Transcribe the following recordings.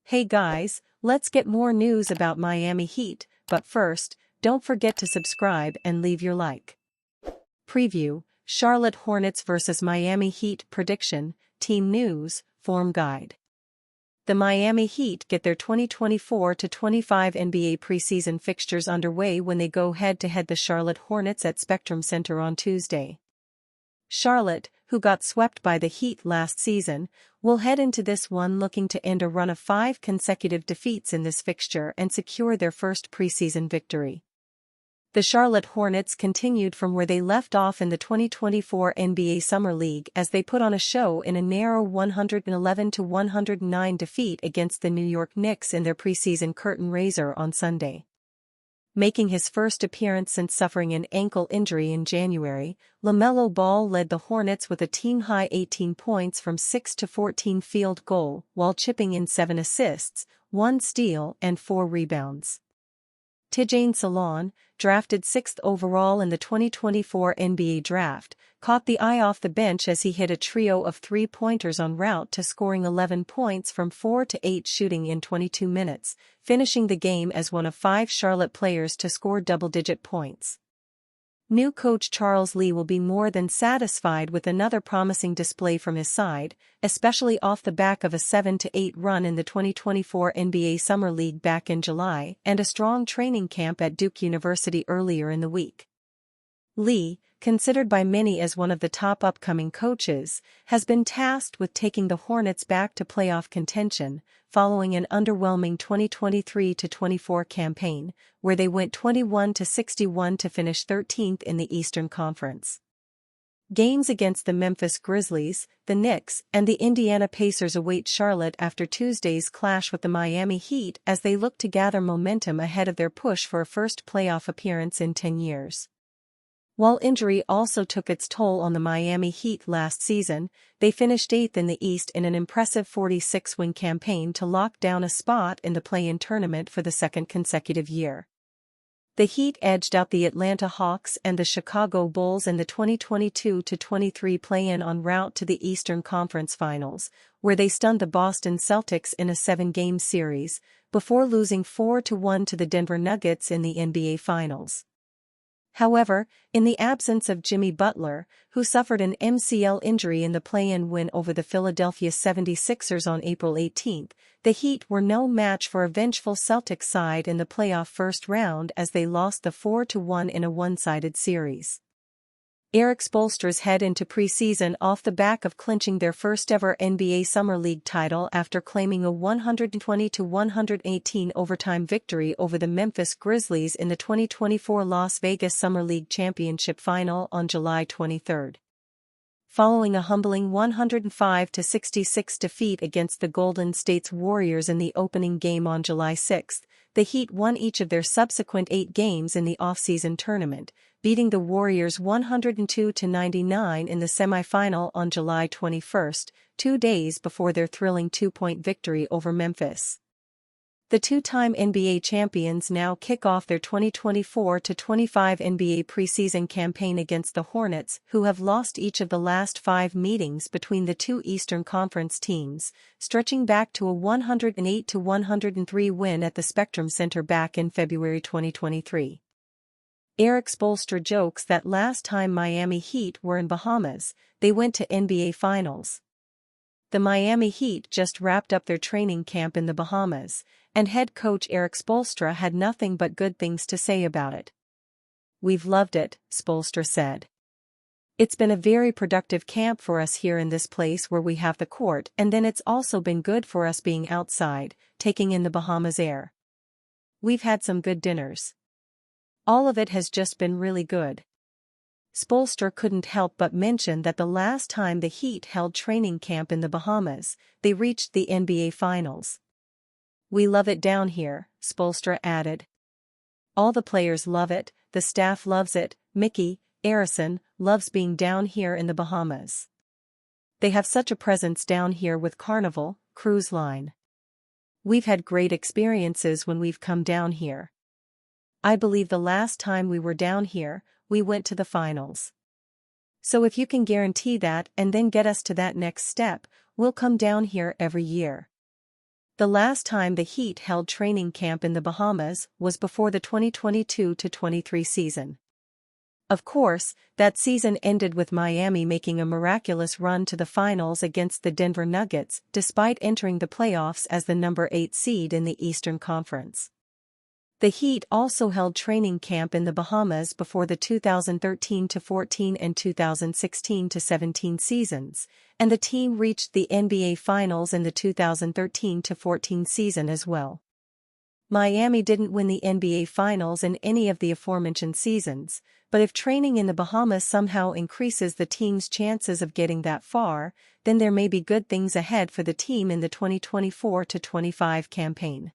Hey guys, let's get more news about Miami Heat, but first, don't forget to subscribe and leave your like. Preview, Charlotte Hornets vs Miami Heat prediction, team news, form guide. The Miami Heat get their 2024-25 NBA preseason fixtures underway when they go head-to-head the Charlotte Hornets at Spectrum Center on Tuesday. Charlotte, who got swept by the Heat last season, will head into this one looking to end a run of 5 consecutive defeats in this fixture and secure their first preseason victory. The Charlotte Hornets continued from where they left off in the 2024 NBA Summer League as they put on a show in a narrow 111-109 defeat against the New York Knicks in their preseason curtain raiser on Sunday. Making his first appearance since suffering an ankle injury in January, LaMelo Ball led the Hornets with a team-high 18 points from 6 to 14 field goal while chipping in 7 assists, 1 steal and 4 rebounds. Tidjane Salaün, drafted 6th overall in the 2024 NBA Draft, caught the eye off the bench as he hit a trio of three-pointers en route to scoring 11 points from 4 to 8 shooting in 22 minutes, finishing the game as one of 5 Charlotte players to score double-digit points. New coach Charles Lee will be more than satisfied with another promising display from his side, especially off the back of a 7-8 run in the 2024 NBA Summer League back in July and a strong training camp at Duke University earlier in the week. Lee, considered by many as one of the top upcoming coaches, has been tasked with taking the Hornets back to playoff contention, following an underwhelming 2023-24 campaign, where they went 21-61 to finish 13th in the Eastern Conference. Games against the Memphis Grizzlies, the Knicks, and the Indiana Pacers await Charlotte after Tuesday's clash with the Miami Heat as they look to gather momentum ahead of their push for a first playoff appearance in 10 years. While injury also took its toll on the Miami Heat last season, they finished 8th in the East in an impressive 46-win campaign to lock down a spot in the play-in tournament for the second consecutive year. The Heat edged out the Atlanta Hawks and the Chicago Bulls in the 2022-23 play-in en route to the Eastern Conference Finals, where they stunned the Boston Celtics in a 7-game series, before losing 4-1 to the Denver Nuggets in the NBA Finals. However, in the absence of Jimmy Butler, who suffered an MCL injury in the play-in win over the Philadelphia 76ers on April 18, the Heat were no match for a vengeful Celtics side in the playoff first round as they lost the 4-1 in a one-sided series. Erik Spoelstra's head into preseason off the back of clinching their first-ever NBA Summer League title after claiming a 120-118 overtime victory over the Memphis Grizzlies in the 2024 Las Vegas Summer League Championship Final on July 23. Following a humbling 105-66 defeat against the Golden State Warriors in the opening game on July 6, the Heat won each of their subsequent 8 games in the off-season tournament, beating the Warriors 102-99 in the semifinal on July 21, 2 days before their thrilling 2-point victory over Memphis. The two-time NBA champions now kick off their 2024-25 NBA preseason campaign against the Hornets, who have lost each of the last 5 meetings between the two Eastern Conference teams, stretching back to a 108-103 win at the Spectrum Center back in February 2023. Erik Spoelstra jokes that last time Miami Heat were in Bahamas, they went to NBA Finals. The Miami Heat just wrapped up their training camp in the Bahamas, and head coach Erik Spoelstra had nothing but good things to say about it. "We've loved it," Spoelstra said. "It's been a very productive camp for us here in this place where we have the court, and then it's also been good for us being outside, taking in the Bahamas air. We've had some good dinners. All of it has just been really good." Spoelstra couldn't help but mention that the last time the Heat held training camp in the Bahamas, they reached the NBA Finals. "We love it down here," Spoelstra added. "All the players love it, the staff loves it, Mickey Arison loves being down here in the Bahamas. They have such a presence down here with Carnival Cruise Line. We've had great experiences when we've come down here. I believe the last time we were down here, we went to the finals." So if you can guarantee that and then get us to that next step, we'll come down here every year. The last time the Heat held training camp in the Bahamas was before the 2022-23 season. Of course, that season ended with Miami making a miraculous run to the finals against the Denver Nuggets despite entering the playoffs as the number 8 seed in the Eastern Conference. The Heat also held training camp in the Bahamas before the 2013-14 and 2016-17 seasons, and the team reached the NBA Finals in the 2013-14 season as well. Miami didn't win the NBA Finals in any of the aforementioned seasons, but if training in the Bahamas somehow increases the team's chances of getting that far, then there may be good things ahead for the team in the 2024-25 campaign.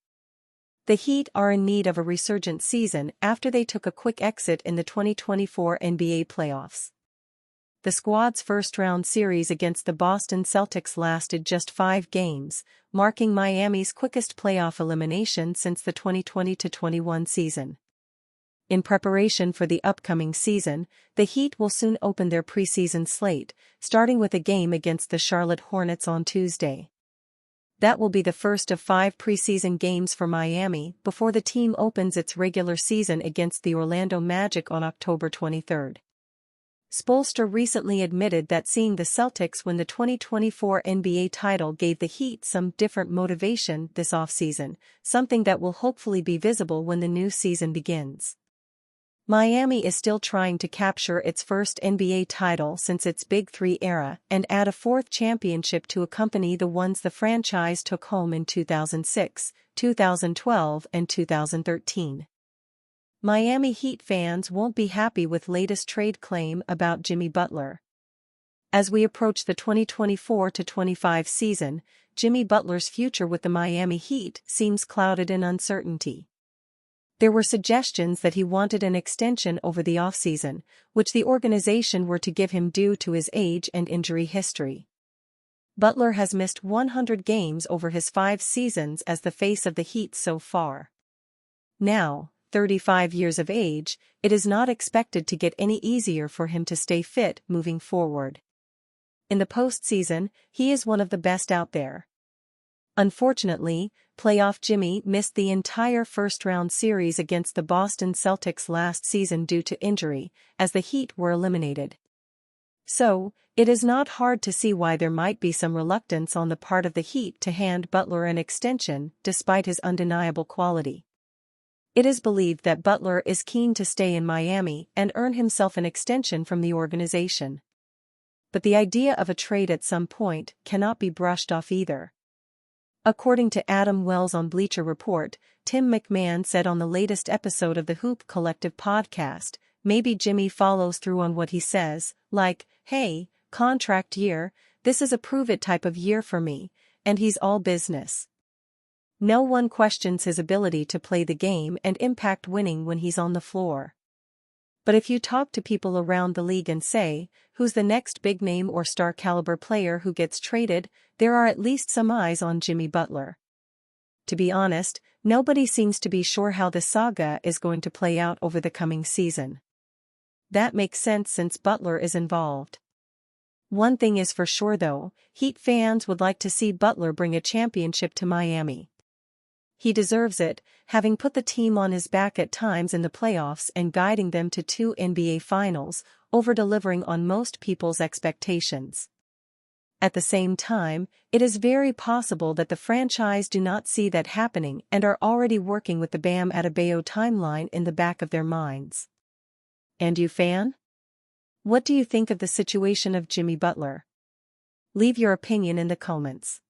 The Heat are in need of a resurgent season after they took a quick exit in the 2024 NBA playoffs. The squad's first-round series against the Boston Celtics lasted just 5 games, marking Miami's quickest playoff elimination since the 2020-21 season. In preparation for the upcoming season, the Heat will soon open their preseason slate, starting with a game against the Charlotte Hornets on Tuesday. That will be the first of 5 preseason games for Miami before the team opens its regular season against the Orlando Magic on October 23. Spoelstra recently admitted that seeing the Celtics win the 2024 NBA title gave the Heat some different motivation this offseason, something that will hopefully be visible when the new season begins. Miami is still trying to capture its first NBA title since its Big Three era and add a 4th championship to accompany the ones the franchise took home in 2006, 2012 and 2013. Miami Heat fans won't be happy with latest trade claim about Jimmy Butler. As we approach the 2024-25 season, Jimmy Butler's future with the Miami Heat seems clouded in uncertainty. There were suggestions that he wanted an extension over the offseason, which the organization were to give him due to his age and injury history. Butler has missed 100 games over his 5 seasons as the face of the Heat so far. Now, 35 years of age, it is not expected to get any easier for him to stay fit moving forward. In the postseason, he is one of the best out there. Unfortunately, playoff Jimmy missed the entire first-round series against the Boston Celtics last season due to injury, as the Heat were eliminated. So, it is not hard to see why there might be some reluctance on the part of the Heat to hand Butler an extension despite his undeniable quality. It is believed that Butler is keen to stay in Miami and earn himself an extension from the organization. But the idea of a trade at some point cannot be brushed off either. According to Adam Wells on Bleacher Report, Tim McMahon said on the latest episode of the Hoop Collective podcast, maybe Jimmy follows through on what he says, like, hey, contract year, this is a prove-it type of year for me, and he's all business. No one questions his ability to play the game and impact winning when he's on the floor. But if you talk to people around the league and say, who's the next big name or star caliber player who gets traded, there are at least some eyes on Jimmy Butler. To be honest, nobody seems to be sure how the saga is going to play out over the coming season. That makes sense since Butler is involved. One thing is for sure though, Heat fans would like to see Butler bring a championship to Miami. He deserves it, having put the team on his back at times in the playoffs and guiding them to 2 NBA Finals, over-delivering on most people's expectations. At the same time, it is very possible that the franchise do not see that happening and are already working with the Bam Adebayo timeline in the back of their minds. And you fan? What do you think of the situation of Jimmy Butler? Leave your opinion in the comments.